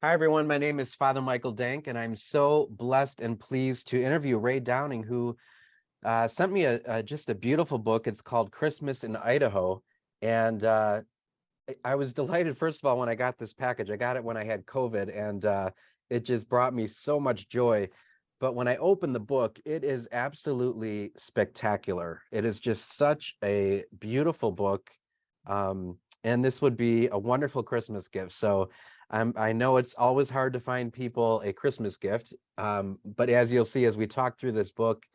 Hi, everyone. My name is Father Michael Denk, and I'm so blessed and pleased to interview Ray Downing, who sent me just a beautiful book. It's called Christmas in Idaho. And I was delighted, first of all, when I got this package. I got it when I had COVID, and it just brought me so much joy. But when I opened the book, it is absolutely spectacular. It is just such a beautiful book. And this would be a wonderful Christmas gift. So I know it's always hard to find people a Christmas gift. But as you'll see as we talk through this book,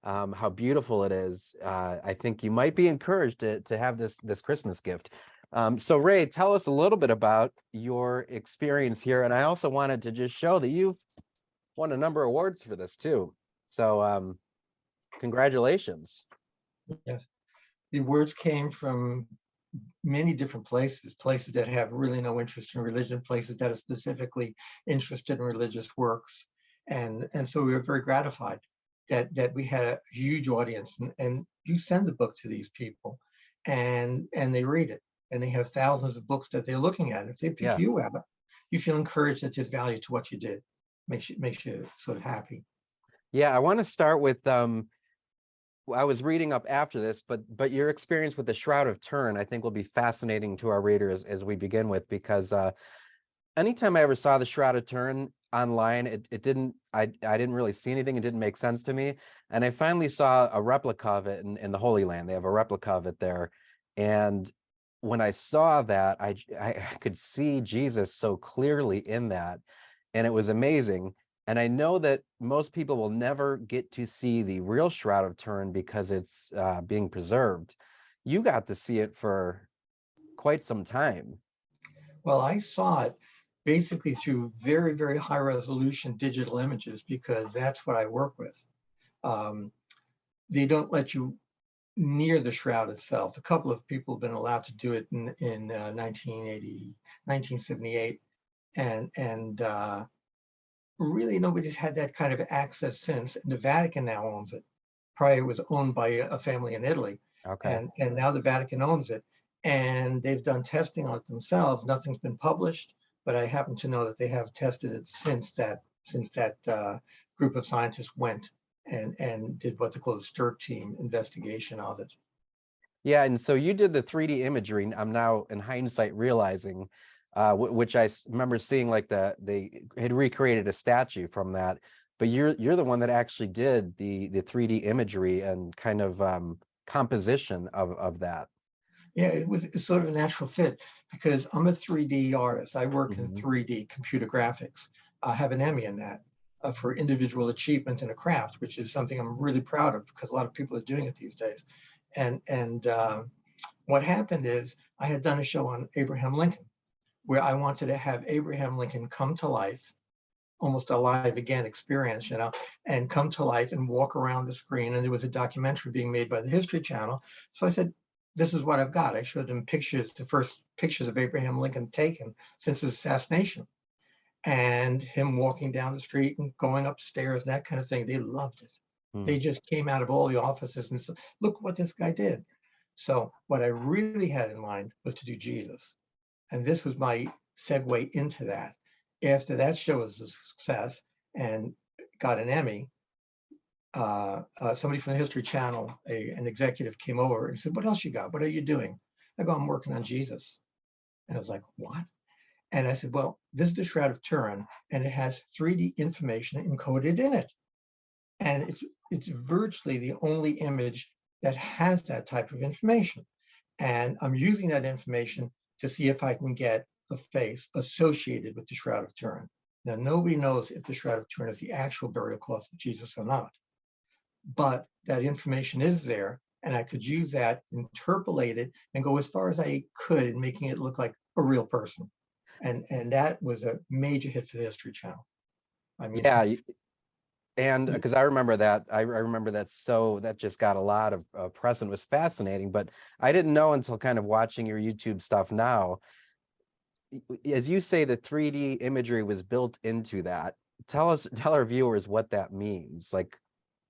how beautiful it is, I think you might be encouraged to have this Christmas gift. So Ray, tell us a little bit about your experience here. And I also wanted to just show that you've won a number of awards for this too. So congratulations. Yes, the words came from many different places, places that have really no interest in religion, places that are specifically interested in religious works. And so we were very gratified that we had a huge audience. And you send the book to these people and they read it. And they have thousands of books that they're looking at. If they pick Yeah. you out, you feel encouraged that there's value to what you did. Makes you sort of happy. Yeah, I want to start with I was reading up after this, but your experience with the Shroud of Turin, I think will be fascinating to our readers as we begin with, because anytime I ever saw the Shroud of Turin online, it didn't I didn't really see anything. It didn't make sense to me. And I finally saw a replica of it in the Holy Land. They have a replica of it there. And when I saw that, I could see Jesus so clearly in that. And it was amazing. And I know that most people will never get to see the real Shroud of Turin because it's being preserved. You got to see it for quite some time. Well, I saw it basically through very, very high resolution digital images because that's what I work with. Um, they don't let you near the shroud itself. A couple of people have been allowed to do it in 1980, 1978, and really nobody's had that kind of access since. And the Vatican now owns it. Prior it was owned by a family in Italy, Okay. and now the Vatican owns it. And they've done testing on it themselves. Nothing's been published, but I happen to know that they have tested it since that group of scientists went and did what they call the STIRT team investigation of it. Yeah, and so you did the 3D imagery. I'm now in hindsight realizing, which remember seeing like they had recreated a statue from that, but you're the one that actually did the 3D imagery and kind of composition of that. Yeah, it's sort of a natural fit because I'm a 3D artist. I work in Mhm. 3D computer graphics. I have an Emmy in that for individual achievement in a craft, which is something I'm really proud of because a lot of people are doing it these days. And what happened is I had done a show on Abraham Lincoln where I wanted to have Abraham Lincoln come to life, almost a live again experience, and come to life and walk around the screen. And there was a documentary being made by the History Channel. So I said, this is what I've got. I showed them pictures, the first pictures of Abraham Lincoln taken since his assassination, and him walking down the street and going upstairs and that kind of thing. They loved it. Hmm. They just came out of all the offices and said, look what this guy did. So what I really had in mind was to do Jesus. And this was my segue into that. After that show was a success and got an Emmy, somebody from the History Channel, an executive, came over and said, "What else you got? What are you doing?" I go, "I'm working on Jesus." And I was like, "What?" And I said, "Well, this is the Shroud of Turin, and it has 3D information encoded in it, and it's virtually the only image that has that type of information. And I'm using that information to see if I can get a face associated with the Shroud of Turin. Now, nobody knows if the Shroud of Turin is the actual burial cloth of Jesus or not, but that information is there, and I could use that, interpolate it, and go as far as I could in making it look like a real person. And that was a major hit for the History Channel. I mean, Yeah, and because I remember that, I remember that. So that just got a lot of press and was fascinating. But I didn't know until kind of watching your YouTube stuff now. As you say, the 3D imagery was built into that. Tell our viewers what that means. Like,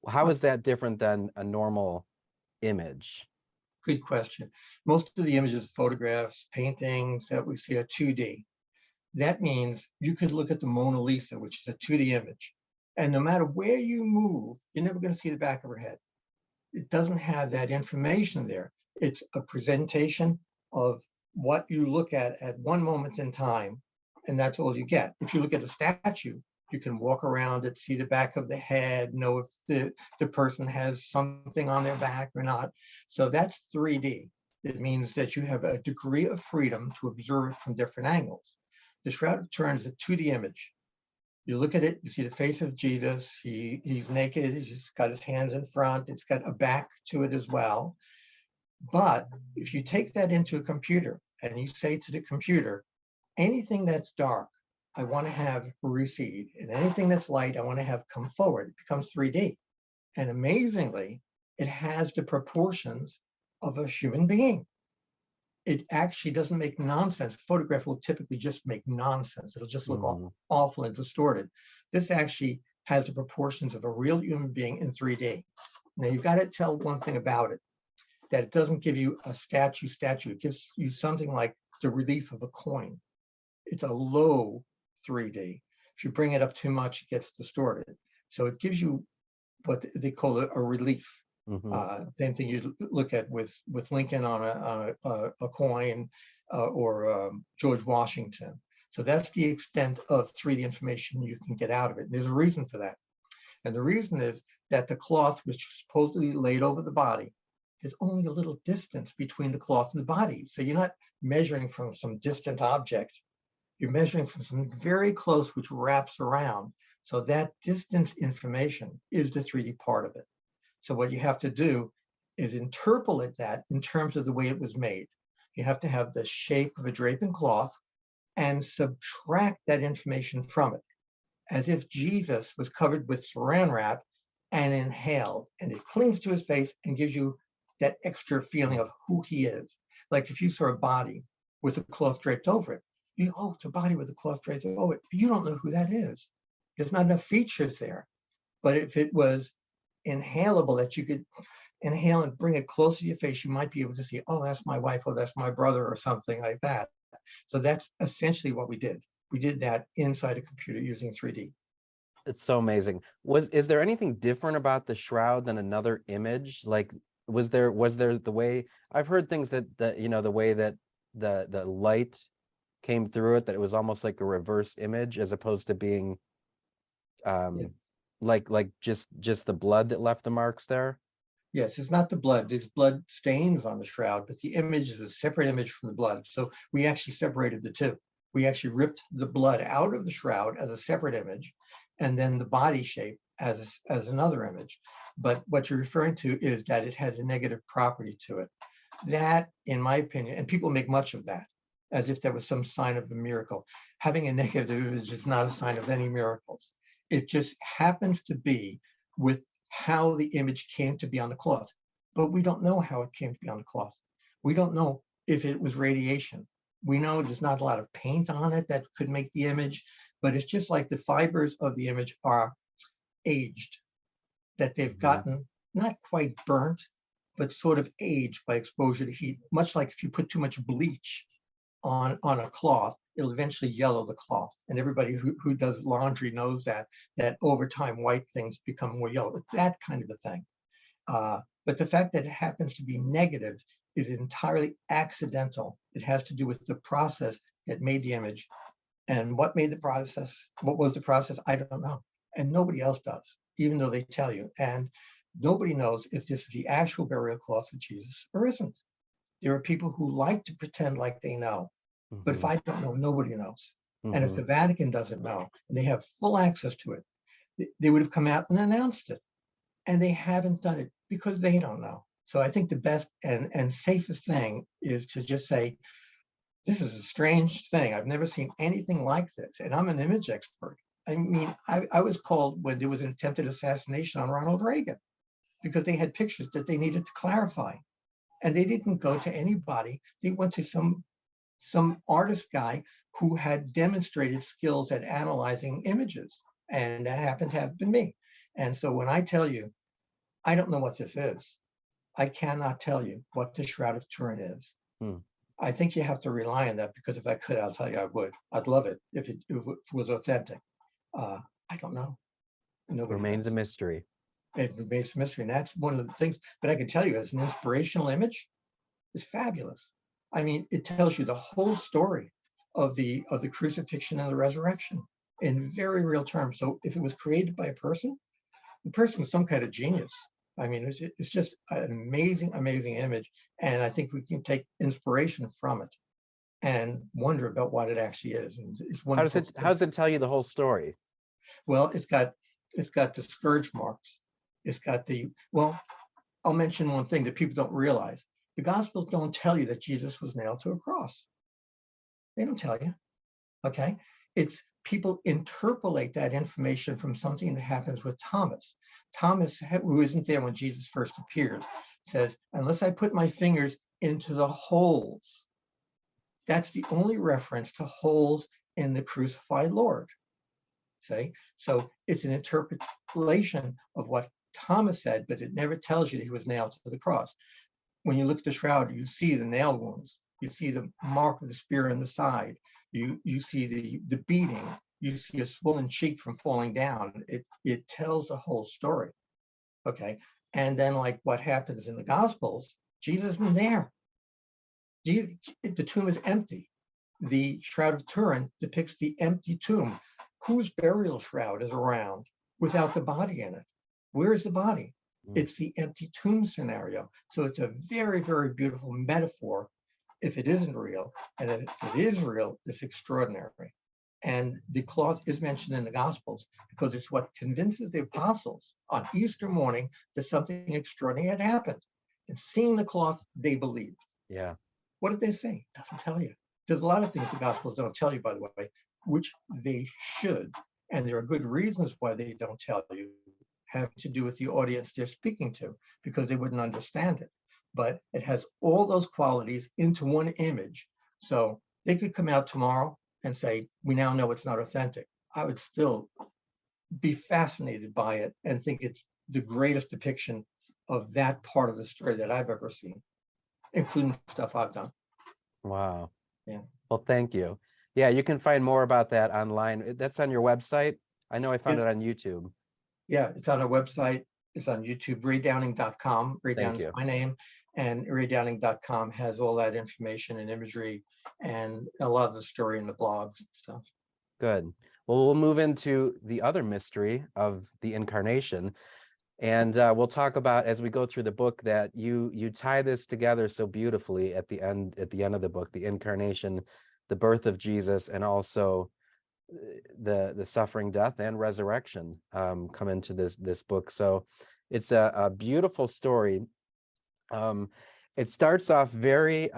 how is that different than a normal image? good question. Most of the images, photographs, paintings that we see are 2D. That means you could look at the Mona Lisa, which is a 2D image, and no matter where you move, you're never going to see the back of her head. It doesn't have that information there. It's a presentation of what you look at one moment in time, and that's all you get. If you look at a statue, you can walk around it, see the back of the head, know if the person has something on their back or not. So that's 3D. It means that you have a degree of freedom to observe it from different angles. The Shroud of Turin is a 2D image. You look at it, you see the face of Jesus. He's naked, he's got his hands in front, it's got a back to it as well. But if you take that into a computer and you say to the computer, anything that's dark, I want to have recede, and anything that's light, I want to have come forward. It becomes 3D. And amazingly, it has the proportions of a human being. It actually doesn't make nonsense. Photograph will typically just make nonsense. It'll just look awful and distorted. This actually has the proportions of a real human being in 3D. Now you've got to tell one thing about it, that it doesn't give you a statue. It gives you something like the relief of a coin. It's a low 3D. If you bring it up too much, it gets distorted. So it gives you what they call a relief. Same thing you look at with Lincoln on a coin or George Washington. So that's the extent of 3D information you can get out of it. And there's a reason for that. And the reason is that the cloth, which is supposedly laid over the body, there's only a little distance between the cloth and the body. So you're not measuring from some distant object. You're measuring from something very close, which wraps around. So that distance information is the 3D part of it. So what you have to do is interpolate that in terms of the way it was made. You have to have the shape of a draping cloth and subtract that information from it, as if Jesus was covered with saran wrap and inhaled, and it clings to his face and gives you that extra feeling of who he is. Like if you saw a body with a cloth draped over it, you go, oh, it's a body with a cloth draped over it, but you don't know who that is. There's not enough features there. But if it was inhalable, that you could inhale and bring it close to your face, you might be able to see, oh, that's my wife, oh, that's my brother, or something like that. So that's essentially what we did. We did that inside a computer using 3D. It's so amazing. Is there anything different about the shroud than another image? Like, was there the way I've heard things that the way that the light came through it, that it was almost like a reverse image as opposed to being Yeah. like just the blood that left the marks there? Yes, it's not the blood. There's blood stains on the shroud, but the image is a separate image from the blood. So we actually separated the two. We actually ripped the blood out of the shroud as a separate image, and then the body shape as another image. But what you're referring to is that it has a negative property to it. That, in my opinion, and people make much of that, as if there was some sign of a miracle. Having a negative image is not a sign of any miracles. It just happens to be with how the image came to be on the cloth. But we don't know how it came to be on the cloth. We don't know if it was radiation. We know there's not a lot of paint on it that could make the image, but it's just like the fibers of the image are aged, that they've gotten not quite burnt, but sort of aged by exposure to heat. Much like if you put too much bleach on a cloth, it'll eventually yellow the cloth. And everybody who does laundry knows that over time, white things become more yellow. It's that kind of a thing. But the fact that it happens to be negative is entirely accidental. It has to do with the process that made the image. And what made the process, what was the process, I don't know. And nobody else does, even though they tell you. And nobody knows if this is the actual burial cloth of Jesus or isn't. There are people who like to pretend like they know. But if I don't know, nobody knows. And if the Vatican doesn't know, and they have full access to it, they would have come out and announced it. And they haven't done it because they don't know. So I think the best and safest thing is to just say, this is a strange thing. I've never seen anything like this. And I'm an image expert. I mean, I was called when there was an attempted assassination on Ronald Reagan because they had pictures that they needed to clarify. And they didn't go to anybody. They went to some artist guy who had demonstrated skills at analyzing images. And that happened to have been me. And so when I tell you, I don't know what this is, I cannot tell you what the Shroud of Turin is. I think you have to rely on that, because if I could, I'll tell you I would. I'd love it if it was authentic. I don't know. Nobody Remains a knows. mystery. It remains a mystery, and that's one of the things. But I can tell you, as an inspirational image, it's fabulous. I mean, it tells you the whole story of the crucifixion and the resurrection in very real terms. So if it was created by a person, the person was some kind of genius. I mean, it's just an amazing, amazing image. And I think we can take inspiration from it and wonder about what it actually is. And it's wonderful. How does it tell you the whole story? Well, it's got the scourge marks. It's got well, I'll mention one thing that people don't realize. The Gospels don't tell you that Jesus was nailed to a cross. They don't tell you. Okay. It's people interpolate that information from something that happens with Thomas. Thomas, who isn't there when Jesus first appears, says, unless I put my fingers into the holes. That's the only reference to holes in the crucified Lord. See? So it's an interpolation of what Thomas said, but it never tells you that he was nailed to the cross. When you look at the shroud, you see the nail wounds. You see the mark of the spear in the side. You see the beating. You see a swollen cheek from falling down. It tells the whole story. Okay. And then, like what happens in the Gospels, Jesus isn't there. The tomb is empty. The Shroud of Turin depicts the empty tomb. Whose burial shroud is around without the body in it? Where is the body? It's the empty tomb scenario. So it's a very, very beautiful metaphor if it isn't real. And if it is real, it's extraordinary. And the cloth is mentioned in the Gospels because it's what convinces the apostles on Easter morning that something extraordinary had happened. And seeing the cloth, they believed. Yeah. What did they say? It doesn't tell you. There's a lot of things the Gospels don't tell you, by the way, which they should. And there are good reasons why they don't tell you, having to do with the audience they're speaking to, because they wouldn't understand it. But it has all those qualities into one image. So they could come out tomorrow and say, we now know it's not authentic. I would still be fascinated by it and think it's the greatest depiction of that part of the story that I've ever seen, including stuff I've done. Wow. Yeah. Well, thank you. Yeah, you can find more about that online. That's on your website. I know I found Yes. it on YouTube. Yeah, it's on our website. It's on YouTube, raydowning.com. Ray Thank Downing is you. my name. And raydowning.com has all that information and imagery and a lot of the story in the blogs and stuff. Good. Well, we'll move into the other mystery of the incarnation. And we'll talk about, as we go through the book, that you tie this together so beautifully at the end of the book, the incarnation, the birth of Jesus, and also the suffering, death, and resurrection come into this book. So it's a beautiful story. It starts off very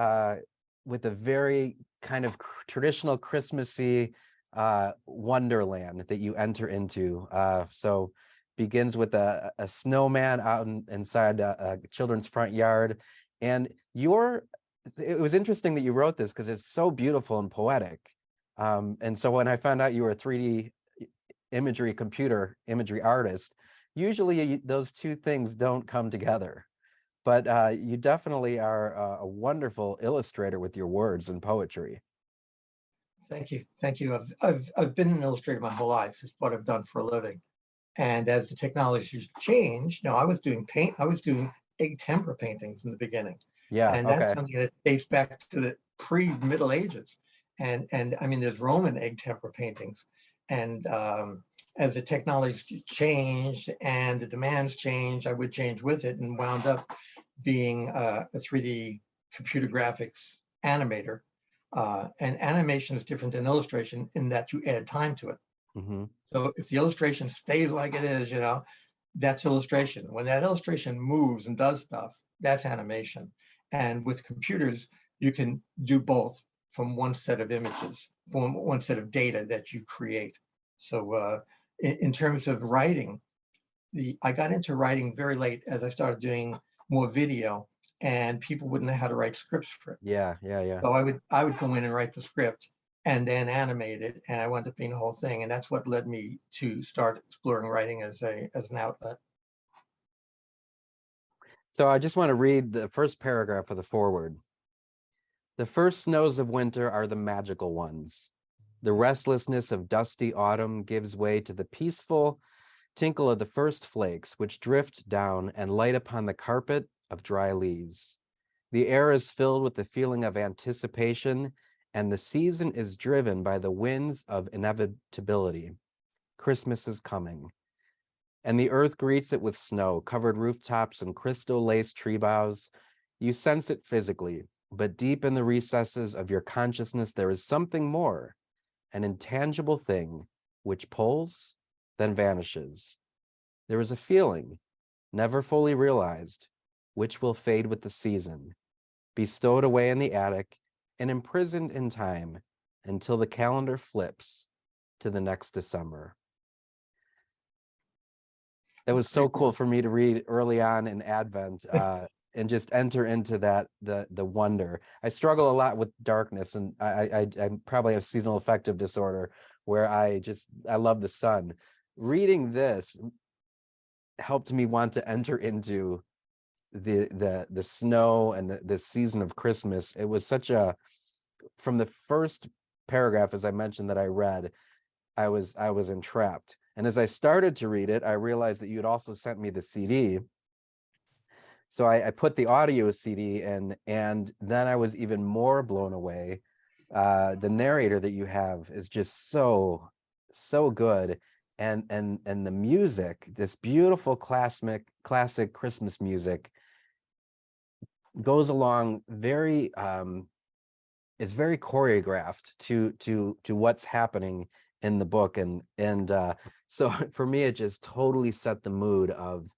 with a very kind of traditional Christmassy wonderland that you enter into. So begins with a snowman out inside a children's front yard. And it was interesting that you wrote this because it's so beautiful and poetic. And so when I found out you were a 3D computer imagery artist, usually those two things don't come together. But you definitely are a wonderful illustrator with your words and poetry. Thank you. Thank you. I've been an illustrator my whole life. It's what I've done for a living. And as the technology changed, I was doing egg tempera paintings in the beginning. Yeah. And that's Okay. something that dates back to the pre-Middle Ages. And I mean, there's Roman egg tempera paintings. And as the technology changed and the demands changed, I would change with it and wound up being a 3D computer graphics animator. And animation is different than illustration in that you add time to it. Mm-hmm. So if the illustration stays like it is, that's illustration. When that illustration moves and does stuff, that's animation. And with computers, you can do both from one set of images, from one set of data that you create. So in terms of writing, I got into writing very late as I started doing more video, and people wouldn't know how to write scripts for it. Yeah. So I would go in and write the script and then animate it, and I wound up being the whole thing. And that's what led me to start exploring writing as an outlet. So I just want to read the first paragraph of the foreword. The first snows of winter are the magical ones. The restlessness of dusty autumn gives way to the peaceful tinkle of the first flakes, which drift down and light upon the carpet of dry leaves. The air is filled with the feeling of anticipation, and the season is driven by the winds of inevitability. Christmas is coming, and the earth greets it with snow, covered rooftops and crystal-laced tree boughs. You sense it physically, but deep in the recesses of your consciousness, there is something more, an intangible thing which pulls, then vanishes. There is a feeling, never fully realized, which will fade with the season, be stowed away in the attic and imprisoned in time until the calendar flips to the next December. That was so cool for me to read early on in Advent and just enter into that the wonder. I struggle a lot with darkness, and I probably have seasonal affective disorder where I love the sun. Reading this helped me want to enter into the snow and the season of Christmas. It was such a, from the first paragraph, as I mentioned, that I read, I was entrapped. And as I started to read it, I realized that you had also sent me the CD. So I put the audio CD in, and then I was even more blown away. The narrator that you have is just so good. And the music, this beautiful classic Christmas music, goes along very it's very choreographed to what's happening in the book, and so for me it just totally set the mood of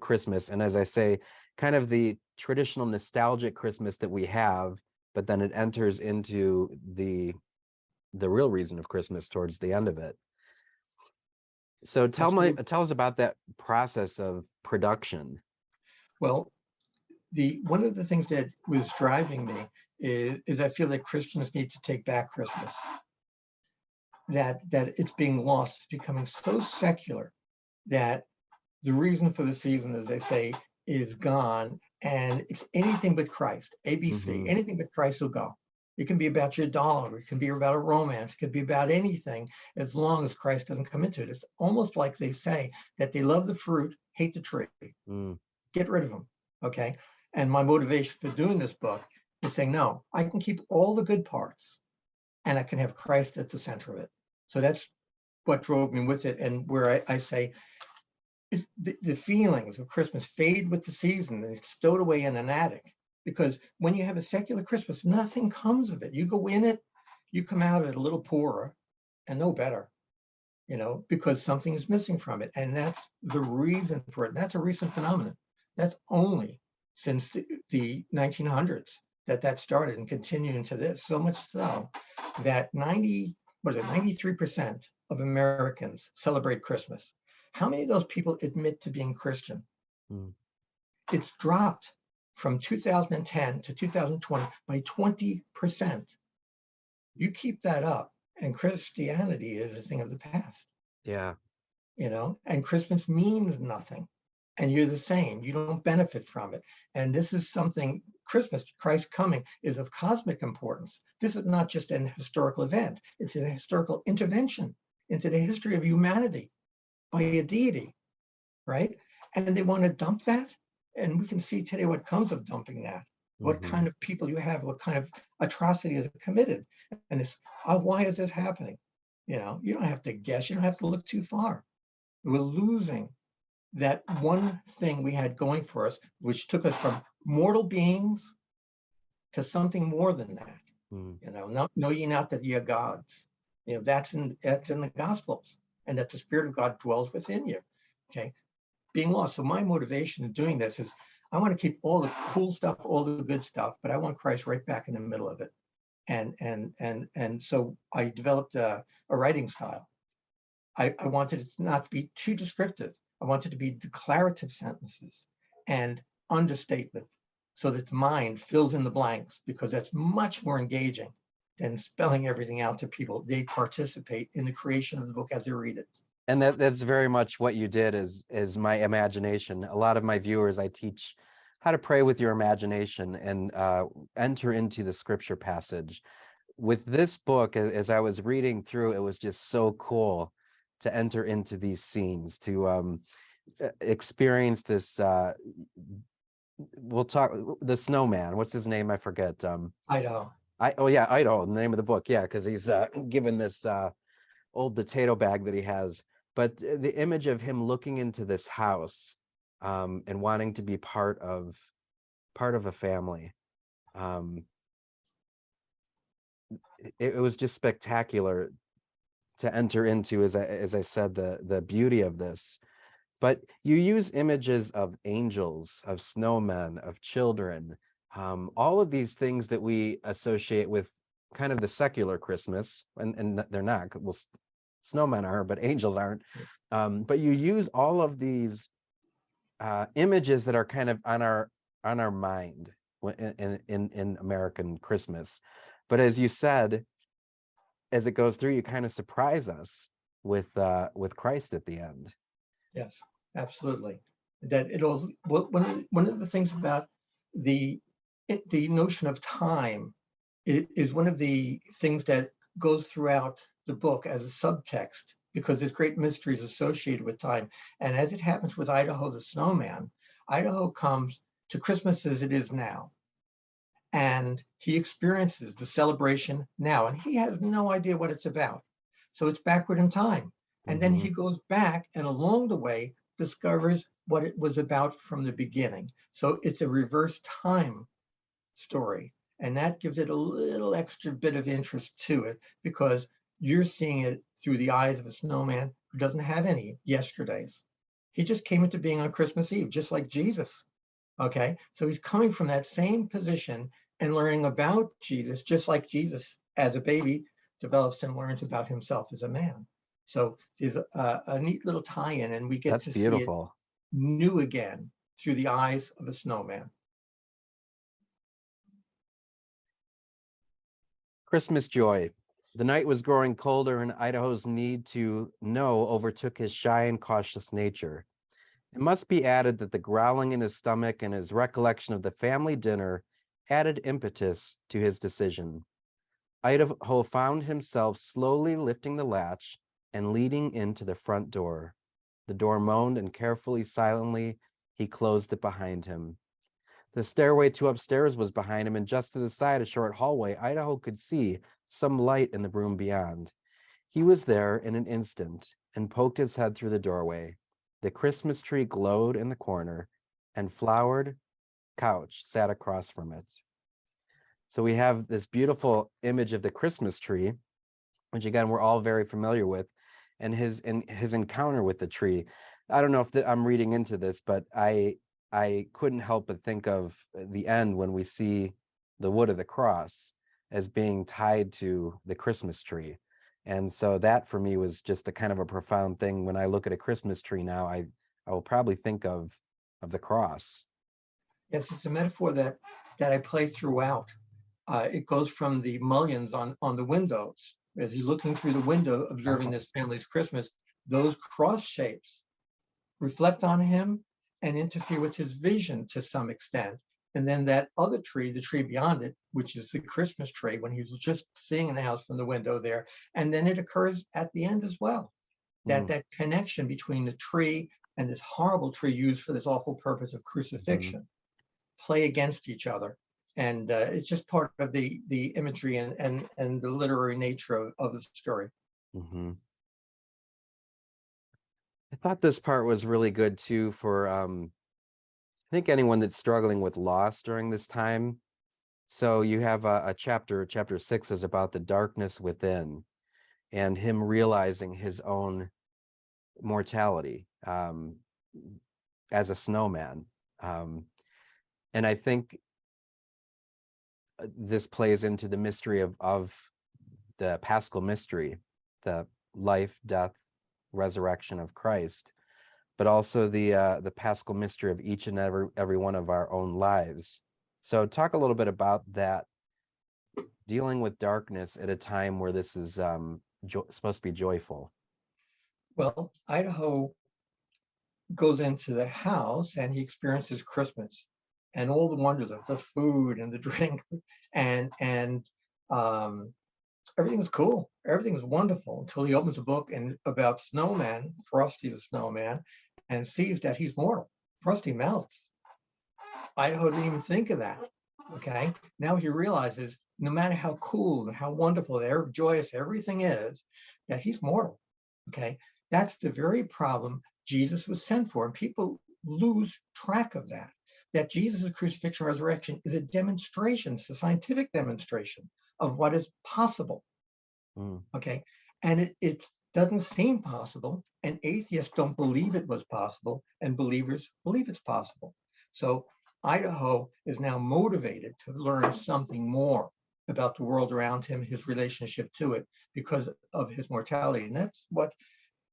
Christmas. And as I say, kind of the traditional nostalgic Christmas that we have, but then it enters into the real reason of Christmas towards the end of it. So tell us about that process of production. Well, one of the things that was driving me is I feel that Christians need to take back Christmas. That it's being lost, it's becoming so secular that the reason for the season, as they say, is gone, and it's anything but Christ. ABC, anything but Christ will go. It can be about your dollar, it can be about a romance, it could be about anything, as long as Christ doesn't come into it. It's almost like they say that they love the fruit, hate the tree. Get rid of them, okay? And my motivation for doing this book is saying, no, I can keep all the good parts, and I can have Christ at the center of it. So that's what drove me with it, and where I say, the feelings of Christmas fade with the season, and it's stowed away in an attic. Because when you have a secular Christmas, nothing comes of it. You go in it, you come out of it a little poorer and no better, because something is missing from it. And that's the reason for it. And that's a recent phenomenon. That's only since the 1900s that started, and continuing to this. So much so that 93% of Americans celebrate Christmas. How many of those people admit to being Christian? It's dropped from 2010 to 2020 by 20%. You keep that up, and Christianity is a thing of the past. Yeah. And Christmas means nothing. And you're the same. You don't benefit from it. And this is something, Christmas, Christ coming, is of cosmic importance. This is not just an historical event. It's an historical intervention into the history of humanity by a deity, right? And they want to dump that. And we can see today what comes of dumping that, what kind of people you have, what kind of atrocities are committed. And it's, why is this happening? You don't have to guess, you don't have to look too far. We're losing that one thing we had going for us, which took us from mortal beings to something more than that. Know ye not that ye are gods. That's in the Gospels, and that the Spirit of God dwells within you. Okay, being lost. So my motivation in doing this is I want to keep all the cool stuff, all the good stuff, but I want Christ right back in the middle of it. And so I developed a writing style. I wanted it not to be too descriptive. I wanted to be declarative sentences and understatement, so that the mind fills in the blanks, because that's much more engaging than spelling everything out to people. They participate in the creation of the book as they read it. And that's very much what you did, is my imagination. A lot of my viewers, I teach how to pray with your imagination and enter into the scripture passage. With this book, as I was reading through, it was just so cool to enter into these scenes, to experience this. We'll talk the snowman. What's his name? I forget. Idaho. Oh yeah, Idaho, the name of the book. Yeah, because he's given this old potato bag that he has. But the image of him looking into this house and wanting to be part of a family. Um, it was just spectacular to enter into, as I said, the beauty of this. But you use images of angels, of snowmen, of children, all of these things that we associate with kind of the secular Christmas, and they're not. Well, snowmen are, but angels aren't. But you use all of these images that are kind of on our mind in American Christmas. But as you said, as it goes through, you kind of surprise us with Christ at the end. Yes, absolutely. That it all one of the things about the the notion of time is one of the things that goes throughout the book as a subtext because there's great mysteries associated with time. And as it happens with Idaho the snowman, Idaho comes to Christmas as it is now. And he experiences the celebration now, and he has no idea what it's about. So it's backward in time. And then he goes back and along the way discovers what it was about from the beginning. So it's a reverse time story. And that gives it a little extra bit of interest to it because you're seeing it through the eyes of a snowman who doesn't have any yesterdays. He just came into being on Christmas Eve, just like Jesus. Okay, so he's coming from that same position and learning about Jesus, just like Jesus as a baby develops and learns about himself as a man. So there's a neat little tie-in, and we get That's to see it beautiful. new again through the eyes of a snowman. Christmas joy. The night was growing colder, and Idaho's need to know overtook his shy and cautious nature. It must be added that the growling in his stomach and his recollection of the family dinner added impetus to his decision. Idaho found himself slowly lifting the latch and leading into the front door. The door moaned, and carefully, silently, he closed it behind him. The stairway to upstairs was behind him, and just to the side, a short hallway, Idaho could see some light in the room beyond. He was there in an instant and poked his head through the doorway. The Christmas tree glowed in the corner, and flowered couch sat across from it. So we have this beautiful image of the Christmas tree, which again we're all very familiar with, and his encounter with the tree. I don't know if I'm reading into this, but I couldn't help but think of the end when we see the wood of the cross as being tied to the Christmas tree. And so that for me was just a kind of a profound thing. When I look at a Christmas tree now, I will probably think of the cross. Yes, it's a metaphor that I play throughout. It goes from the mullions on the windows. As he's looking through the window, observing this family's Christmas, those cross shapes reflect on him and interfere with his vision to some extent. And then that other tree, the tree beyond it, which is the Christmas tree, when he's just seeing the house from the window there. And then it occurs at the end as well, that connection between the tree and this horrible tree used for this awful purpose of crucifixion play against each other. And it's just part of the imagery and the literary nature of the story. Mm-hmm. I thought this part was really good too for I think anyone that's struggling with loss during this time. So you have a chapter 6 is about the darkness within and him realizing his own mortality as a snowman. And I think this plays into the mystery of the Paschal mystery, the life, death, resurrection of Christ, but also the Paschal mystery of each and every one of our own lives. So talk a little bit about that, dealing with darkness at a time where this is supposed to be joyful. Well, Idaho goes into the house and he experiences Christmas. and all the wonders of the food and the drink, and everything's cool. Everything's wonderful until he opens a book and about Snowman, Frosty the Snowman, and sees that he's mortal. Frosty melts. Idaho didn't even think of that. Okay. Now he realizes no matter how cool and how wonderful, how joyous everything is, that he's mortal. Okay. That's the very problem Jesus was sent for. And people lose track of that. That Jesus' crucifixion and resurrection is a demonstration, it's a scientific demonstration of what is possible. Okay. And it doesn't seem possible. And atheists don't believe it was possible, and believers believe it's possible. So Idaho is now motivated to learn something more about the world around him, his relationship to it, because of his mortality. And that's what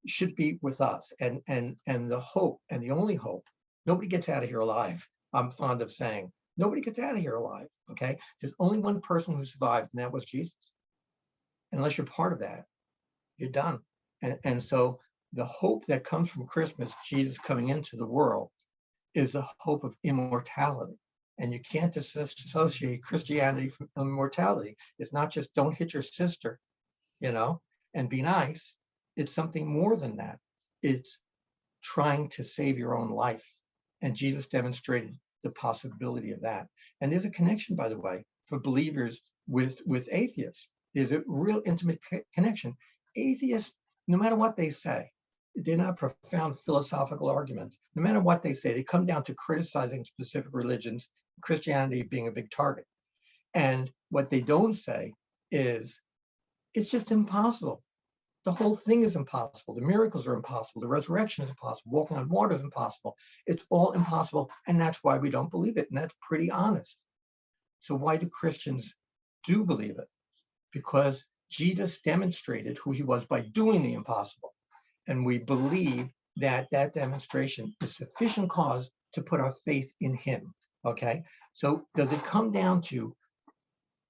should be with us. And the hope, and the only hope, nobody gets out of here alive. I'm fond of saying, nobody gets out of here alive. Okay. There's only one person who survived, and that was Jesus. Unless you're part of that, you're done. And so the hope that comes from Christmas, Jesus coming into the world, is the hope of immortality. And you can't disassociate Christianity from immortality. It's not just don't hit your sister, and be nice. It's something more than that. It's trying to save your own life. And Jesus demonstrated the possibility of that. And there's a connection, by the way, for believers with atheists. There's a real intimate connection. Atheists, no matter what they say, they're not profound philosophical arguments. No matter what they say, they come down to criticizing specific religions, Christianity being a big target. And what they don't say is, it's just impossible. The whole thing is impossible. The miracles are impossible. The resurrection is impossible. Walking on water is impossible. It's all impossible. And that's why we don't believe it. And that's pretty honest. So why do Christians do believe it? Because Jesus demonstrated who he was by doing the impossible. And we believe that that demonstration is sufficient cause to put our faith in him. Okay. So does it come down to,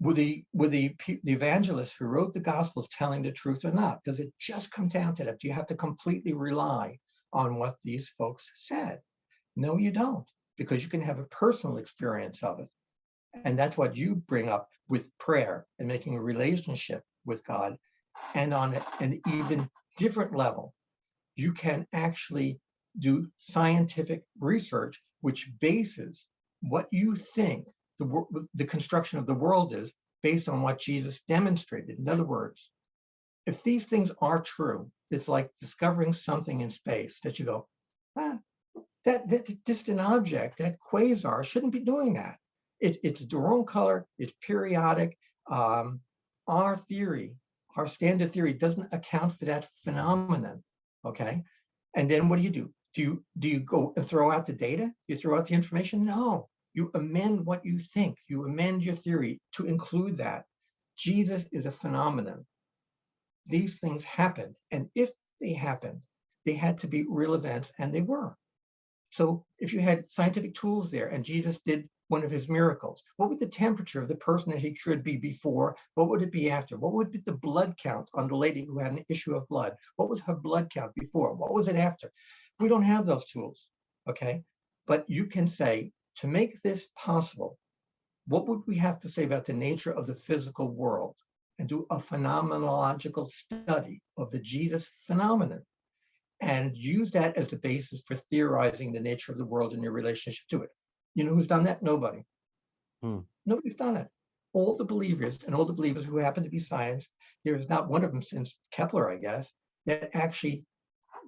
were the evangelists who wrote the Gospels telling the truth or not? Does it just come down to that? Do you have to completely rely on what these folks said? No, you don't, because you can have a personal experience of it. And that's what you bring up with prayer and making a relationship with God. And on an even different level, you can actually do scientific research, which bases what you think the construction of the world is based on what Jesus demonstrated. In other words, if these things are true, it's like discovering something in space that you go, that distant object, that quasar, shouldn't be doing that. It's their own color, it's periodic. Our theory, our standard theory, doesn't account for that phenomenon. Okay. And then what do? Do you go and throw out the data? You throw out the information? No. You amend what you think. You amend your theory to include that. Jesus is a phenomenon. These things happened. And if they happened, they had to be real events, and they were. So if you had scientific tools there and Jesus did one of his miracles, what would the temperature of the person that he cured be before? What would it be after? What would be the blood count on the lady who had an issue of blood? What was her blood count before? What was it after? We don't have those tools, okay? But you can say, to make this possible, what would we have to say about the nature of the physical world, and do a phenomenological study of the Jesus phenomenon, and use that as the basis for theorizing the nature of the world and your relationship to it. You know who's done that? Nobody. Nobody's done it. All the believers, and all the believers who happen to be science, there is not one of them since Kepler, I guess, that actually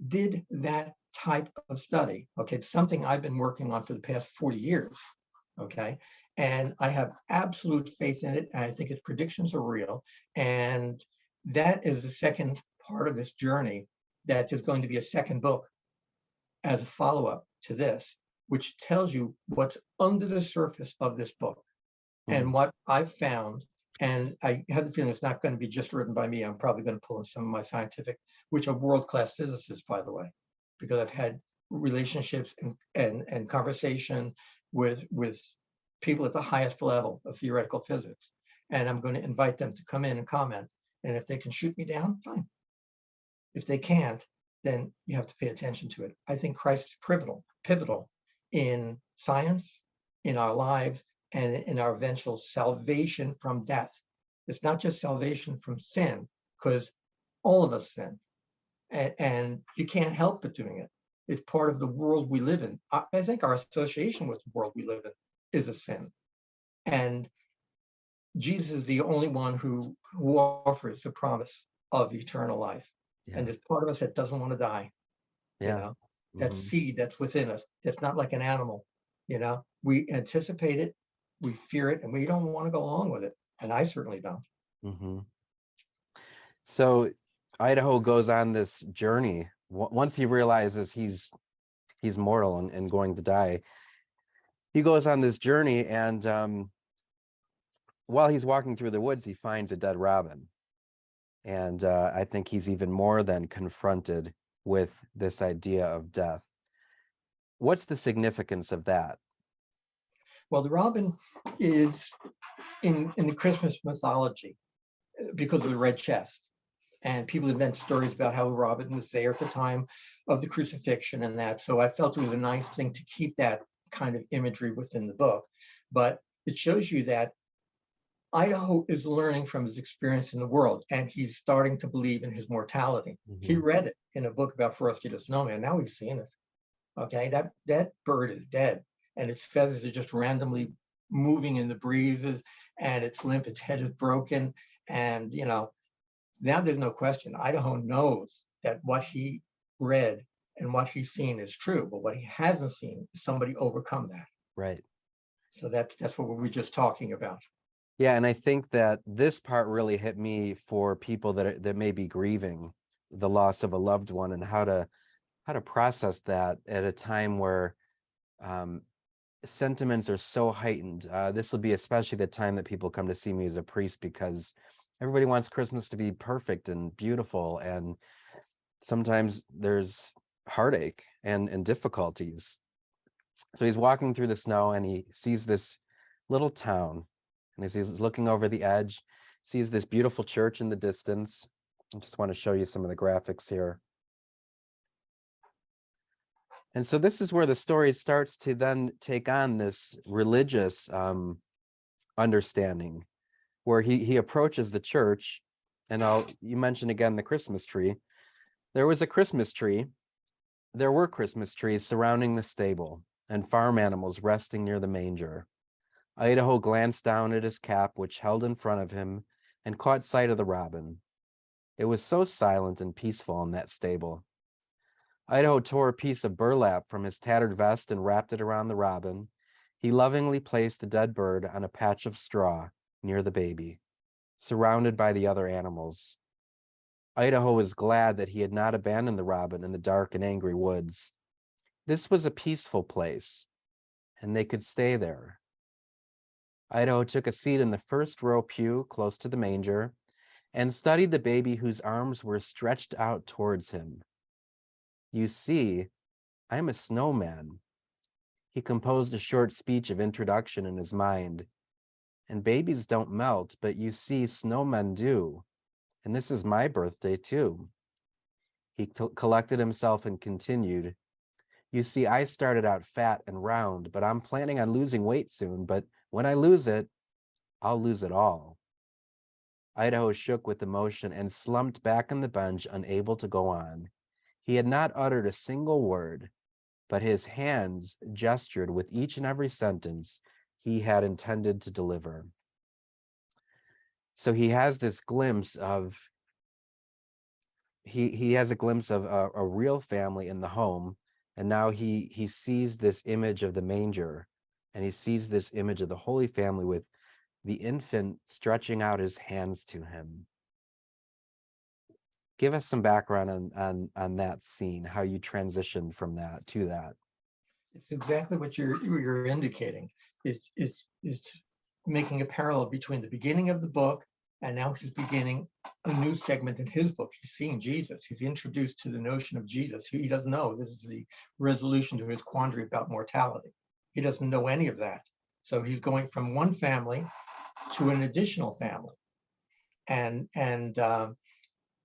did that type of study. Okay, it's something I've been working on for the past 40 years. Okay, and I have absolute faith in it, and I think its predictions are real. And that is the second part of this journey. That is going to be a second book as a follow-up to this, which tells you what's under the surface of this book and what I've found. And I have the feeling it's not going to be just written by me. I'm probably going to pull in some of my scientific, which are world-class physicists, by the way, because I've had relationships and conversation with people at the highest level of theoretical physics. And I'm going to invite them to come in and comment. And if they can shoot me down, fine. If they can't, then you have to pay attention to it. I think Christ is pivotal in science, in our lives and in our eventual salvation from death. It's not just salvation from sin, because all of us sin, and you can't help but doing it. It's part of the world we live in. I think our association with the world we live in is a sin. And Jesus is the only one who offers the promise of eternal life. Yeah. And there's part of us that doesn't want to die, you Yeah. know, that Hmm. seed that's within us. It's not like an animal, we anticipate it, we fear it, and we don't want to go along with it. And I certainly don't. Hmm. So Idaho goes on this journey. Once he realizes he's mortal and going to die, he goes on this journey, and while he's walking through the woods, he finds a dead robin. And I think he's even more than confronted with this idea of death. What's the significance of that? Well, the robin is in the Christmas mythology because of the red chest. And people invent stories about how Robin was there at the time of the crucifixion and that. So I felt it was a nice thing to keep that kind of imagery within the book. But it shows you that Idaho is learning from his experience in the world, and he's starting to believe in his mortality. He Hmm. read it in a book about Frosty the Snowman. Now he's seen it. Okay, that bird is dead, and its feathers are just randomly moving in the breezes, and it's limp. Its head is broken, and now there's no question. Idaho knows that what he read and what he's seen is true, but what he hasn't seen is somebody overcome that. Right. So that's what we were just talking about. Yeah, and I think that this part really hit me for people that may be grieving the loss of a loved one, and how to process that at a time where um, sentiments are so heightened. This will be especially the time that people come to see me as a priest, because everybody wants Christmas to be perfect and beautiful, and sometimes there's heartache and difficulties. So he's walking through the snow, and he sees this little town, and as he's looking over the edge, sees this beautiful church in the distance. I just want to show you some of the graphics here. And so this is where the story starts to then take on this religious understanding, where he approaches the church. And you mentioned again the Christmas tree. There was a Christmas tree. There were Christmas trees surrounding the stable, and farm animals resting near the manger. Idaho glanced down at his cap, which held in front of him, and caught sight of the robin. It was so silent and peaceful in that stable. Idaho tore a piece of burlap from his tattered vest and wrapped it around the robin. He lovingly placed the dead bird on a patch of straw near the baby, surrounded by the other animals. Idaho was glad that he had not abandoned the robin in the dark and angry woods. This was a peaceful place, and they could stay there. Idaho took a seat in the first row pew close to the manger and studied the baby whose arms were stretched out towards him. You see, I'm a snowman. He composed a short speech of introduction in his mind. And babies don't melt, but you see, snowmen do. And this is my birthday, too. He collected himself and continued. You see, I started out fat and round, but I'm planning on losing weight soon. But when I lose it, I'll lose it all. Idaho shook with emotion and slumped back on the bench, unable to go on. He had not uttered a single word, but his hands gestured with each and every sentence he had intended to deliver. So he has this glimpse of he has a glimpse of a real family in the home, and now he sees this image of the manger, and he sees this image of the Holy Family with the infant stretching out his hands to him. Give us some background on that scene, how you transitioned from that to that. It's exactly what you're indicating. It's making a parallel between the beginning of the book and now he's beginning a new segment in his book. He's seeing Jesus. He's introduced to the notion of Jesus. He doesn't know this is the resolution to his quandary about mortality. He doesn't know any of that. So he's going from one family to an additional family. And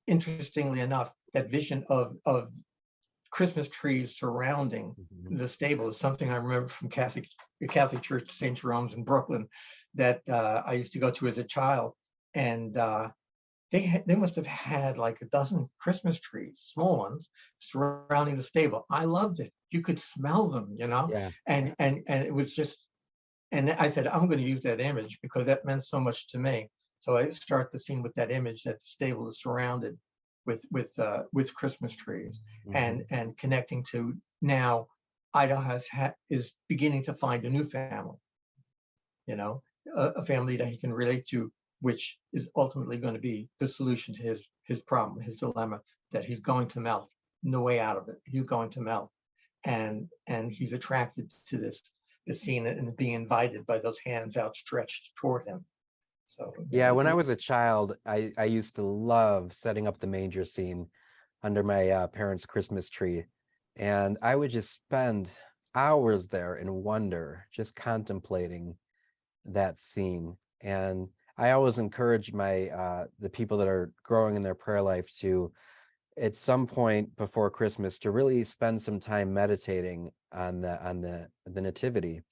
interestingly enough, that vision of Christmas trees surrounding Mhm. the stable is something I remember from the Catholic Church, St. Jerome's in Brooklyn, that I used to go to as a child. And they must have had like a dozen Christmas trees, small ones, surrounding the stable. I loved it. You could smell them, Yeah. and it was just. And I said, I'm going to use that image because that meant so much to me. So I start the scene with that image that the stable is surrounded with Christmas trees, Mhm. and connecting to now Idaho is beginning to find a new family, you know, a family that he can relate to, which is ultimately going to be the solution to his problem, his dilemma, that he's going to melt. No way out of it. He's going to melt, and he's attracted to this scene and being invited by those hands outstretched toward him. So Yeah, when I was a child, I used to love setting up the manger scene under my parents' Christmas tree, and I would just spend hours there in wonder, just contemplating that scene. And I always encourage my the people that are growing in their prayer life to, at some point before Christmas, to really spend some time meditating on the nativity,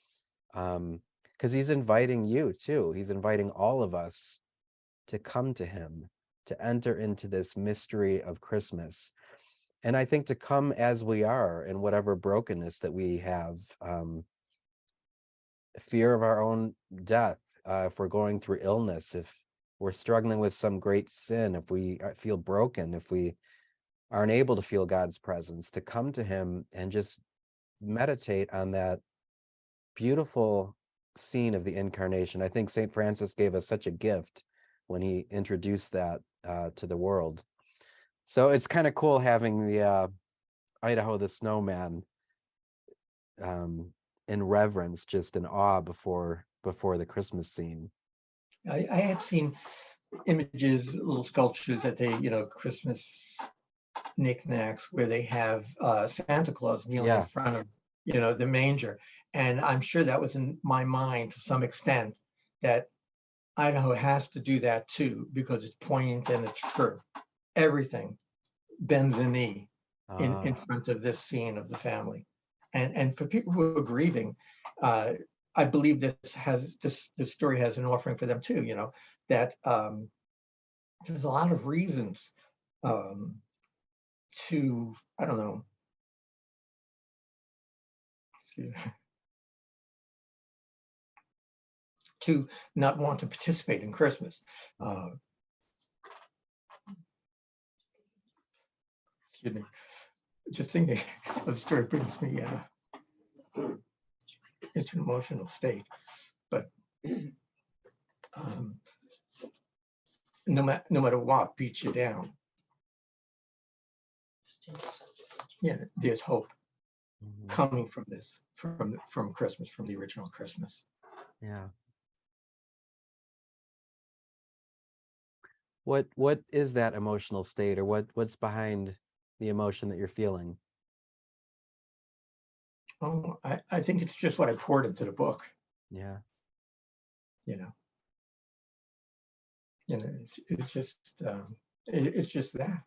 because he's inviting you too. He's inviting all of us to come to him, to enter into this mystery of Christmas. And I think to come as we are in whatever brokenness that we have, fear of our own death, if we're going through illness, if we're struggling with some great sin, if we feel broken, if we aren't able to feel God's presence, to come to him and just meditate on that beautiful scene of the incarnation. I think St. Francis gave us such a gift when he introduced that to the world. So it's kind of cool having the Idaho the snowman um, in reverence, just in awe before the Christmas scene. I had seen images, little sculptures that Christmas knickknacks where they have Santa Claus kneeling in Yeah. front of, the manger. And I'm sure that was in my mind to some extent, that Idaho has to do that too, because it's poignant and it's true. Everything bends the knee in front of this scene of the family. And for people who are grieving, I believe this story has an offering for them too, that there's a lot of reasons um, to, I don't know, to not want to participate in Christmas. Uh, excuse me. Just thinking of the story brings me into an emotional state. But um, no matter what beats you down, yeah, there's hope Mhm. coming from this, from Christmas, from the original Christmas. Yeah. What is that emotional state, or what's behind the emotion that you're feeling? Oh, I think it's just what I poured into the book. Yeah. You know, it's just it's just that.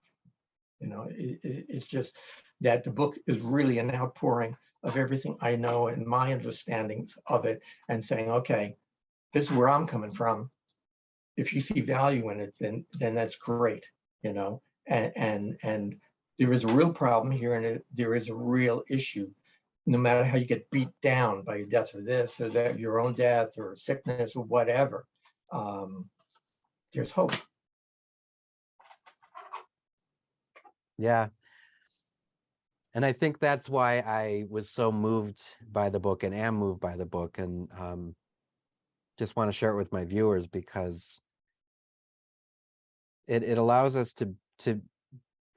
It's just that the book is really an outpouring of everything I know and my understandings of it, and saying, okay, this is where I'm coming from. If you see value in it, then that's great, and there is a real problem here, and there is a real issue. No matter how you get beat down by your death or this or that, your own death or sickness or whatever, um, there's hope. Yeah. And I think that's why I was so moved by the book and am moved by the book, and just want to share it with my viewers, because it allows us to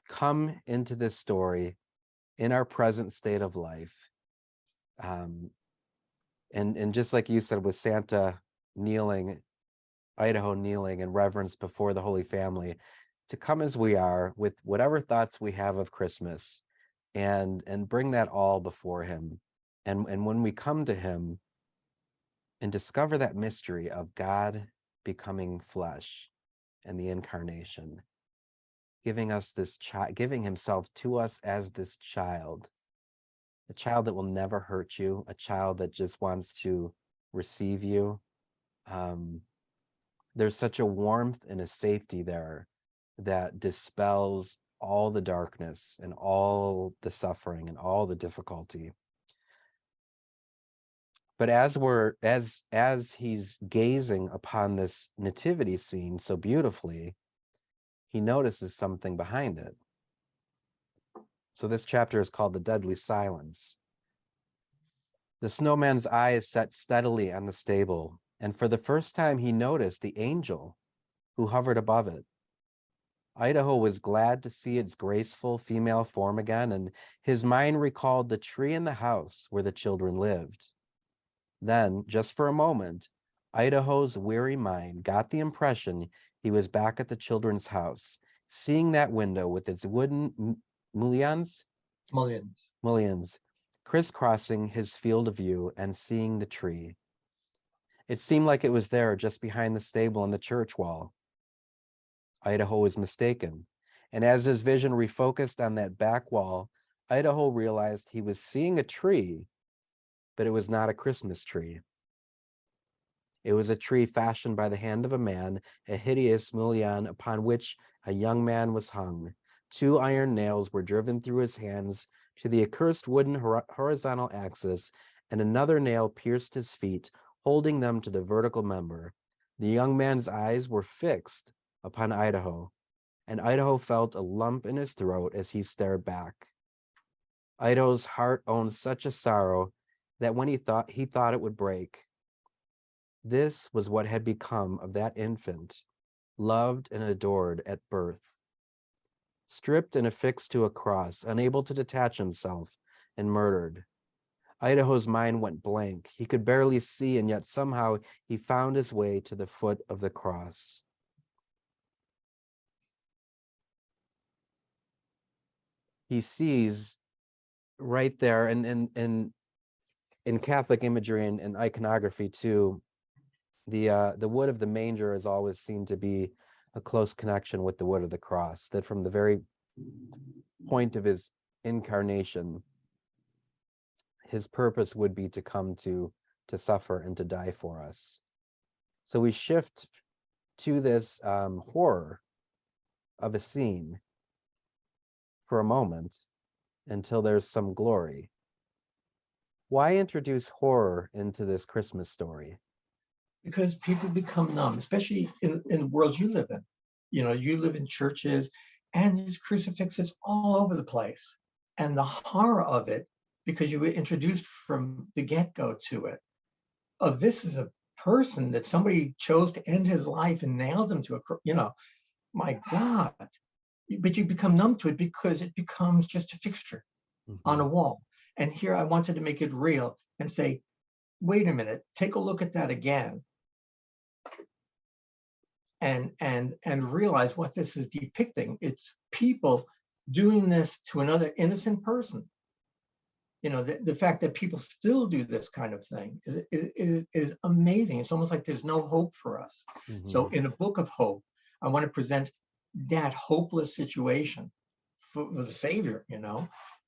come into this story in our present state of life, um, and just like you said, with Santa kneeling, Idaho kneeling in reverence before the Holy Family, to come as we are with whatever thoughts we have of Christmas, and bring that all before him. And when we come to him and discover that mystery of God becoming flesh and the incarnation, giving us this child, giving himself to us as this child, a child that will never hurt you, a child that just wants to receive you. Um, there's such a warmth and a safety there that dispels all the darkness and all the suffering and all the difficulty. But as he's gazing upon this nativity scene so beautifully, he notices something behind it. So this chapter is called The Deadly Silence. The snowman's eyes set steadily on the stable, and for the first time he noticed the angel who hovered above it. Idaho was glad to see its graceful female form again, and his mind recalled the tree in the house where the children lived. Then, just for a moment, Idaho's weary mind got the impression he was back at the children's house, seeing that window with its wooden mullions, crisscrossing his field of view, and seeing the tree. It seemed like it was there just behind the stable and the church wall. Idaho was mistaken, and as his vision refocused on that back wall, Idaho realized he was seeing a tree, but it was not a Christmas tree. It was a tree fashioned by the hand of a man, a hideous mullion upon which a young man was hung. 2 iron nails were driven through his hands to the accursed wooden horizontal axis, and another nail pierced his feet, holding them to the vertical member. The young man's eyes were fixed upon Idaho, and Idaho felt a lump in his throat as he stared back. Idaho's heart owned such a sorrow that when he thought it would break. This was what had become of that infant, loved and adored at birth. Stripped and affixed to a cross, unable to detach himself, and murdered. Idaho's mind went blank. He could barely see, and yet somehow he found his way to the foot of the cross. He sees right there, and in Catholic imagery and iconography too, the wood of the manger is always seen to be a close connection with the wood of the cross, that from the very point of his incarnation, his purpose would be to come to suffer and to die for us. So we shift to this horror of a scene for a moment until there's some glory. Why introduce horror into this Christmas story? Because people become numb, especially in the world you live in. You know, you live in churches and there's crucifixes all over the place. And the horror of it, because you were introduced from the get-go to it, of this is a person that somebody chose to end his life and nailed him to my God. But you become numb to it because it becomes just a fixture on a wall. And here I wanted to make it real and say, wait a minute, take a look at that again. And realize what this is depicting. It's people doing this to another innocent person. You know, the fact that people still do this kind of thing is amazing. It's almost like there's no hope for us. So in a book of hope, I want to present that hopeless situation for the Savior,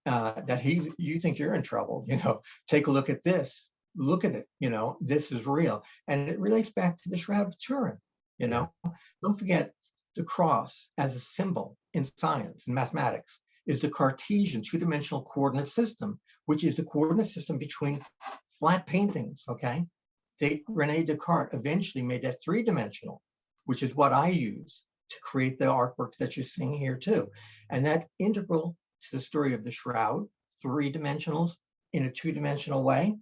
that you think you're in trouble, take a look at this, look at it, this is real. And it relates back to the Shroud of Turin. Don't forget the cross as a symbol in science and mathematics is the Cartesian two-dimensional coordinate system, which is the coordinate system between flat paintings, okay? Rene Descartes eventually made that three-dimensional, which is what I use to create the artwork that you're seeing here too. And that integral to the story of the Shroud, 3 dimensionals in a 2-dimensional way,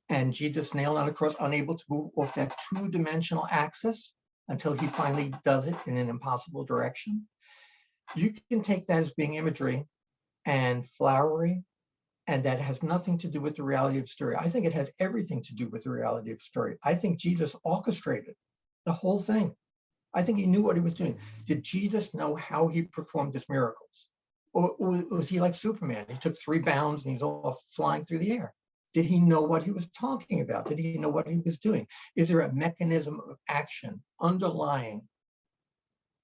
and Jesus nailed on a cross, unable to move off that 2-dimensional axis until he finally does it in an impossible direction. You can take that as being imagery and flowery, and that has nothing to do with the reality of the story. I think it has everything to do with the reality of the story. I think Jesus orchestrated the whole thing. I think he knew what he was doing. Did Jesus know how he performed his miracles? Or was he like Superman? He took 3 bounds and he's off flying through the air. Did he know what he was talking about? Did he know what he was doing? Is there a mechanism of action underlying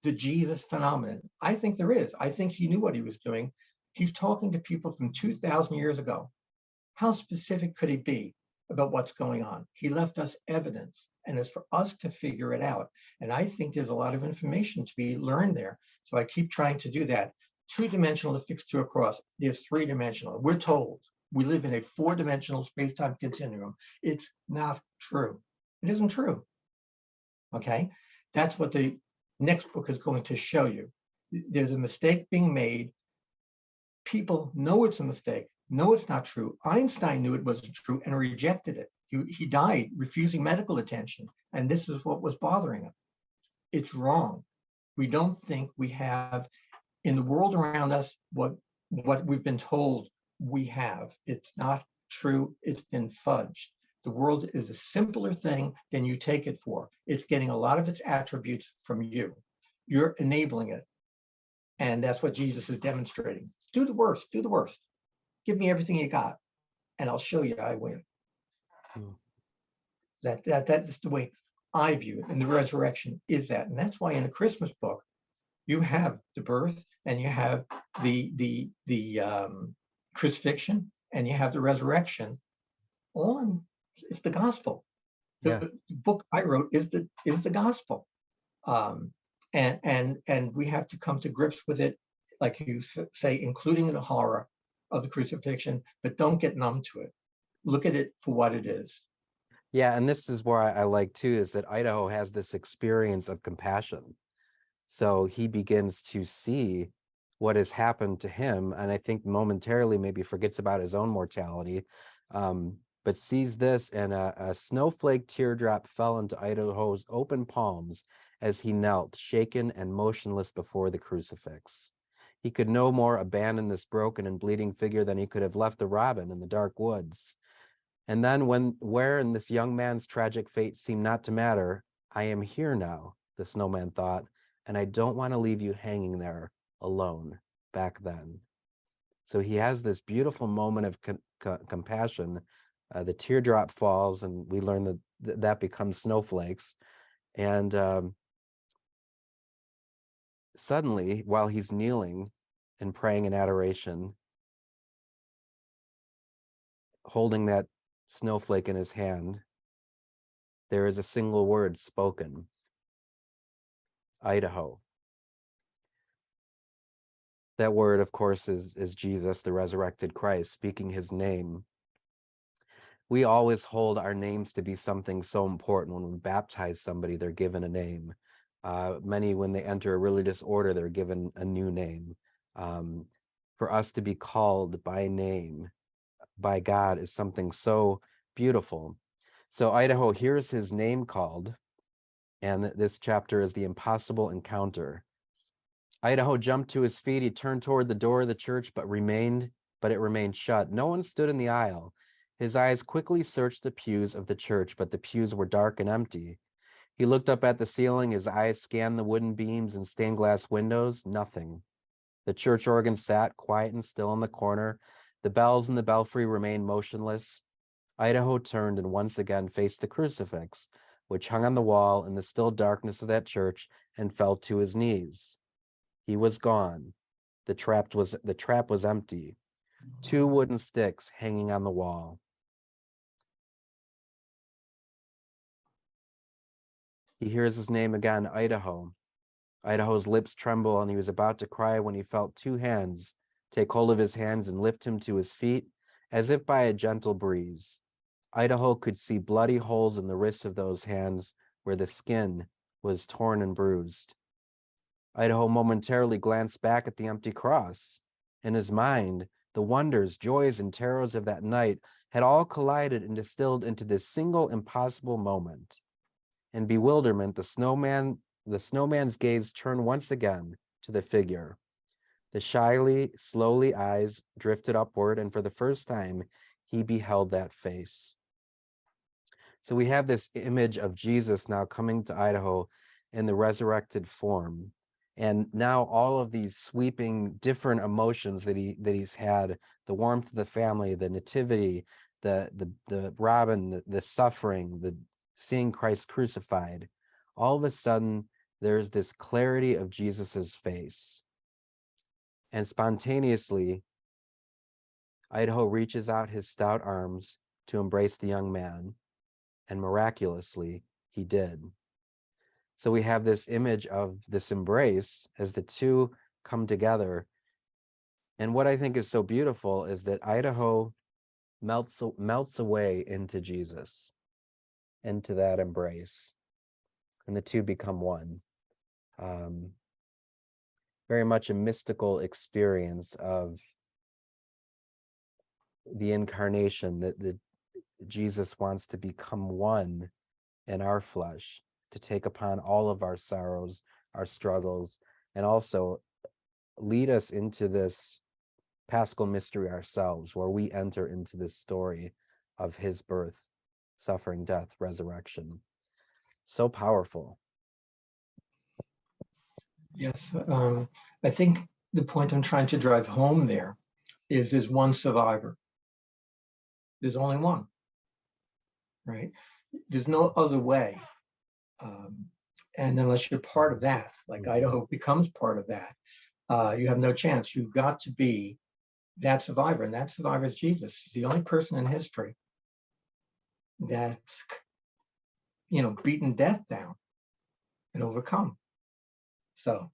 the Jesus phenomenon? I think there is. I think he knew what he was doing. He's talking to people from 2,000 years ago. How specific could he be about what's going on? He left us evidence, and it's for us to figure it out. And I think there's a lot of information to be learned there. So I keep trying to do that. Two-dimensional to fix two across. There's three-dimensional. We're told we live in a four-dimensional space-time continuum. It's not true. It isn't true. Okay? That's what the next book is going to show you. There's a mistake being made. People know it's a mistake. No, it's not true. Einstein knew it wasn't true and rejected it. He died refusing medical attention. And this is what was bothering him. It's wrong. We don't think we have in the world around us what we've been told we have. It's not true. It's been fudged. The world is a simpler thing than you take it for. It's getting a lot of its attributes from you. You're enabling it. And that's what Jesus is demonstrating. Do the worst. Do the worst. Give me everything you got, and I'll show you I win. That's the way I view it. And the resurrection is that. And that's why in a Christmas book, you have the birth and you have the crucifixion and you have the resurrection. It's the gospel. The book I wrote is the gospel. And we have to come to grips with it, like you say, including the horror of the crucifixion, but don't get numb to it. Look at it for what it is. Yeah, and this is where I like too, is that Idaho has this experience of compassion. So he begins to see what has happened to him, and I think momentarily maybe forgets about his own mortality, but sees this, and a snowflake teardrop fell into Idaho's open palms as he knelt, shaken and motionless before the crucifix. He could no more abandon this broken and bleeding figure than he could have left the robin in the dark woods. And then where in this young man's tragic fate seemed not to matter, I am here now, the snowman thought, and I don't want to leave you hanging there alone back then. So he has this beautiful moment of compassion. The teardrop falls, and we learn that becomes snowflakes. And suddenly, while he's kneeling and praying in adoration, holding that snowflake in his hand, there is a single word spoken: Idaho. That word, of course, is Jesus, the resurrected Christ, speaking his name. We always hold our names to be something so important. When we baptize somebody, they're given a name. Many, when they enter a religious order, they're given a new name. For us to be called by name, by God, is something so beautiful. So Idaho hears his name called, and this chapter is the impossible encounter. Idaho jumped to his feet. He turned toward the door of the church, but it remained shut. No one stood in the aisle. His eyes quickly searched the pews of the church, but the pews were dark and empty. He looked up at the ceiling. His eyes scanned the wooden beams and stained glass windows. Nothing. The church organ sat quiet and still in the corner. The bells in the belfry remained motionless. Idaho turned and once again faced the crucifix, which hung on the wall in the still darkness of that church, and fell to his knees. He was gone. The trap was empty. Two wooden sticks hanging on the wall. He hears his name again, Idaho. Idaho's lips tremble, and he was about to cry when he felt two hands take hold of his hands and lift him to his feet, as if by a gentle breeze. Idaho could see bloody holes in the wrists of those hands where the skin was torn and bruised. Idaho momentarily glanced back at the empty cross. In his mind, the wonders, joys, and terrors of that night had all collided and distilled into this single impossible moment. In bewilderment, the snowman's gaze turned once again to the figure. The slowly eyes drifted upward, and for the first time, he beheld that face. So we have this image of Jesus now coming to Idaho in the resurrected form. And now all of these sweeping different emotions that he's had, the warmth of the family, the nativity, the robin, the suffering, the seeing Christ crucified, all of a sudden there's this clarity of Jesus's face. And spontaneously, Idaho reaches out his stout arms to embrace the young man, and miraculously, he did. So we have this image of this embrace as the two come together. And what I think is so beautiful is that Idaho melts away into Jesus, into that embrace, and the two become one. Very much a mystical experience of the incarnation, that Jesus wants to become one in our flesh, to take upon all of our sorrows, our struggles, and also lead us into this Paschal mystery ourselves, where we enter into this story of his birth, suffering, death, resurrection. So powerful. Yes, I think the point I'm trying to drive home there is there's one survivor. There's only one, right? There's no other way. And unless you're part of that, like Idaho becomes part of that, you have no chance. You've got to be that survivor, and that survivor is Jesus. He's the only person in history that's, beaten death down and overcome. So,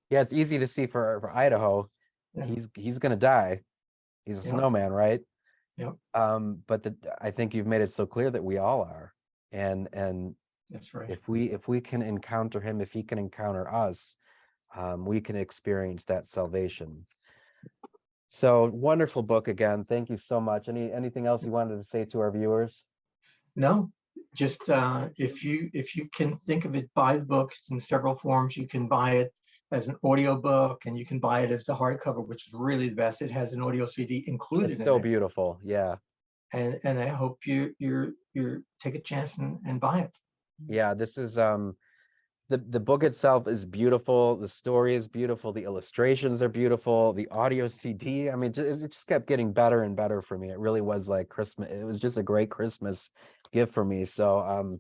yeah, it's easy to see for Idaho. yeah. He's gonna die. He's a Yep. snowman, right? Yep. But I think you've made it so clear that we all are. And That's right. if we can encounter him, if he can encounter us, we can experience that salvation. So wonderful book again. Thank you so much. Anything else you wanted to say to our viewers? No, just if you can think of it, buy the book. It's in several forms. You can buy it as an audio book, and you can buy it as the hardcover, which is really the best. It has an audio CD included It's in so it. beautiful. Yeah. And I hope you take a chance and buy it. Yeah, this is the book itself is beautiful, the story is beautiful, the illustrations are beautiful, the audio CD, I mean, it just kept getting better and better for me. It really was like Christmas. It was just a great Christmas gift for me. So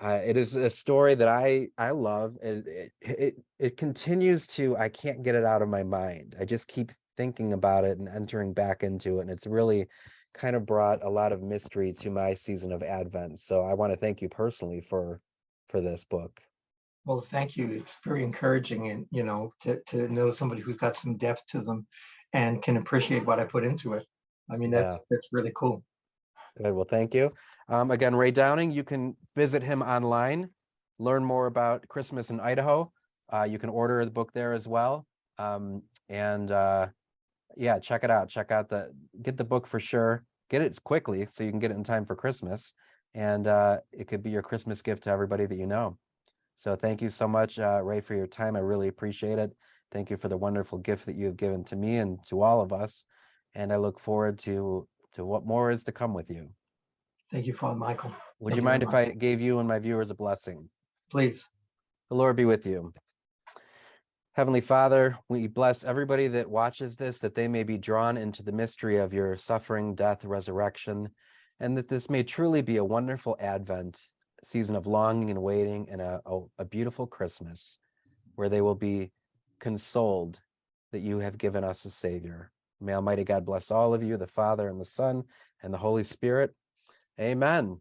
it is a story that I love. It continues to, I can't get it out of my mind. I just keep thinking about it and entering back into it, and it's really kind of brought a lot of mystery to my season of Advent. So I want to thank you personally for this book. Well, thank you. It's very encouraging, and to know somebody who's got some depth to them and can appreciate what I put into it. I mean, Yeah. that's really cool. Good. Well, thank you. Again, Ray Downing, you can visit him online, learn more about Christmas in Idaho. You can order the book there as well. And yeah, check it out. Get the book for sure. Get it quickly so you can get it in time for Christmas. And it could be your Christmas gift to everybody that you know. So thank you so much, Ray, for your time. I really appreciate it. Thank you for the wonderful gift that you have given to me and to all of us. And I look forward to what more is to come with you. Thank you, Father Michael. Would Thank you you very mind if much. I gave you and my viewers a blessing? Please. The Lord be with you. Heavenly Father, we bless everybody that watches this, that they may be drawn into the mystery of your suffering, death, resurrection, and that this may truly be a wonderful Advent season of longing and waiting, and a beautiful Christmas where they will be consoled that you have given us a Savior. May Almighty God bless all of you, the Father and the Son and the Holy Spirit. Amen.